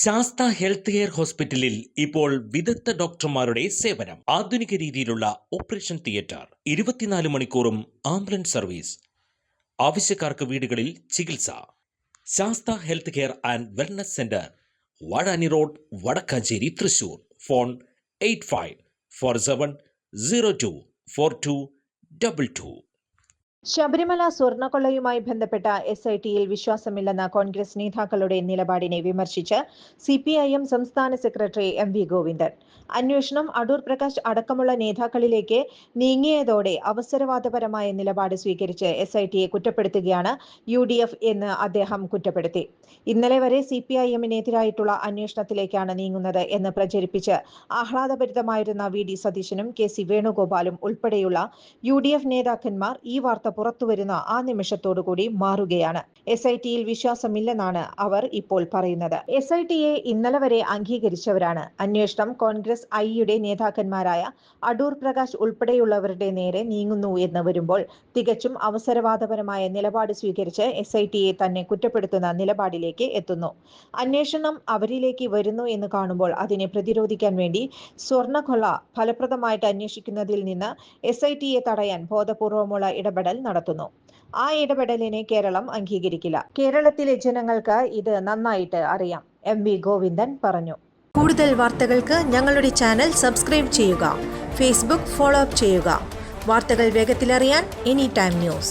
Sastha health care ഹോസ്പിറ്റലിൽ ഇപ്പോൾ വിദഗ്ധ ഡോക്ടർമാരുടെ സേവനം. ആധുനിക രീതിയിലുള്ള ഓപ്പറേഷൻ തിയേറ്റർ, 24 മണിക്കൂറും ആംബുലൻസ് സർവീസ്, ആവശ്യക്കാർക്ക് വീടുകളിൽ ചികിത്സ. Sastha health care and wellness centre, Vazhani road, Vadakkanchery, Thrissur. Phone 8547024222. Sabarimala സ്വർണ്ണക്കൊള്ളയുമായി ബന്ധപ്പെട്ട SITയിൽ വിശ്വാസമില്ലെന്ന കോൺഗ്രസ് നേതാക്കളുടെ നിലപാടിനെ വിമർശിച്ച് CPIM സംസ്ഥാന സെക്രട്ടറി MV ഗോവിന്ദൻ. അന്വേഷണം അടൂർ പ്രകാശ് അടക്കമുള്ള നേതാക്കളിലേക്ക് നീങ്ങിയതോടെ അവസരവാദപരമായ നിലപാട് സ്വീകരിച്ച് SITയെ കുറ്റപ്പെടുത്തുകയാണ് UDF എന്ന് അദ്ദേഹം കുറ്റപ്പെടുത്തി. ഇന്നലെ വരെ CPIMനെതിരായിട്ടുള്ള അന്വേഷണത്തിലേക്കാണ് നീങ്ങുന്നത് എന്ന് പ്രചരിപ്പിച്ച് ആഹ്ലാദഭരിതമായിരുന്ന VD സതീശനും KC വേണുഗോപാലും ഉൾപ്പെടെയുള്ള UDF നേതാക്കന്മാർ ഈ വാർത്ത പുറത്തുവരുന്ന ആ നിമിഷത്തോടുകൂടി മാറുകയാണ്. SITയിൽ വിശ്വാസമില്ലെന്നാണ് അവർ ഇപ്പോൾ പറയുന്നത്. SITയെ ഇന്നലെ വരെ അംഗീകരിച്ചവരാണ്. അന്വേഷണം കോൺഗ്രസ് ഐയുടെ നേതാക്കന്മാരായ അടൂർ പ്രകാശ് ഉൾപ്പെടെയുള്ളവരുടെ നേരെ നീങ്ങുന്നു എന്ന് വരുമ്പോൾ തികച്ചും അവസരവാദപരമായ നിലപാട് സ്വീകരിച്ച് SITയെ തന്നെ കുറ്റപ്പെടുത്തുന്ന നിലപാടിലേക്ക് എത്തുന്നു. അന്വേഷണം അവരിലേക്ക് വരുന്നു എന്ന് കാണുമ്പോൾ അതിനെ പ്രതിരോധിക്കാൻ വേണ്ടി സ്വർണ്ണക്കൊള്ള ഫലപ്രദമായിട്ട് അന്വേഷിക്കുന്നതിൽ നിന്ന് SITയെ തടയാൻ ബോധപൂർവമുള്ള ഇടപെടൽ നടത്തുന്നു. ആ ഇടപെടലിനെ കേരളം അംഗീകരിക്കില്ല. കേരളത്തിലെ ജനങ്ങൾക്ക് ഇത് നന്നായിട്ട് അറിയാം, MV ഗോവിന്ദൻ പറഞ്ഞു. കൂടുതൽ വാർത്തകൾക്ക് ഞങ്ങളുടെ ചാനൽ സബ്സ്ക്രൈബ് ചെയ്യുക. ഫേസ്ബുക്ക് ഫോളോ അപ്പ് ചെയ്യുക. വാർത്തകൾ വേഗത്തിലറിയാൻ Anytime News.